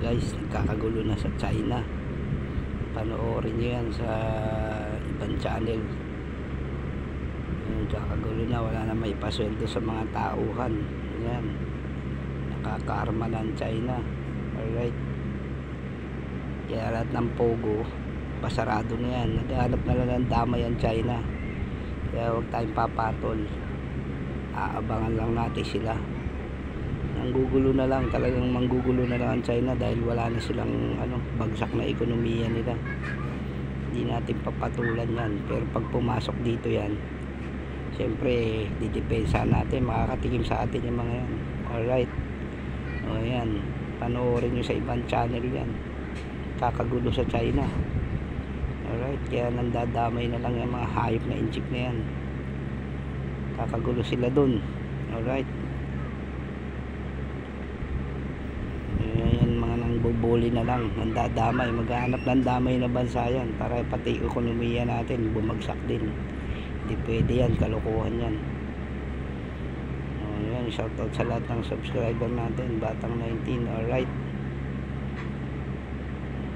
guys, nagkakagulo na sa China. Panoorin nyo yan sa ibang channel. Nagkakagulo na, wala na may pasweldo sa mga tauhan. Yan, nakakaarma na ang China. Alright, kaya lahat ng pogo pasarado na yan. Naghahanap na lang ng damay ang China, kaya huwag tayong papatol. Aabangan lang natin sila. Nanggugulo na lang, talagang manggugulo na lang ang China dahil wala na silang bagsak na ekonomiya nila. Hindi natin papatulan yan, pero pag pumasok dito yan, siyempre didepensa natin, makakatikim sa atin yung mga yan. Alright, o yan, panoorin nyo sa ibang channel yan. Kakagulo sa China. Alright, kaya nandadamay na lang yung mga hayop na inchik na yan. Kakagulo sila dun. Alright, yan, mga nangbubuli na lang, nandadamay, maghahanap ng damay na bansa yan para pati ekonomiya natin bumagsak din. Hindi pwede yan, kalokohan yan. Yan, shoutout sa lahat ng subscriber natin, Batang 19. Alright.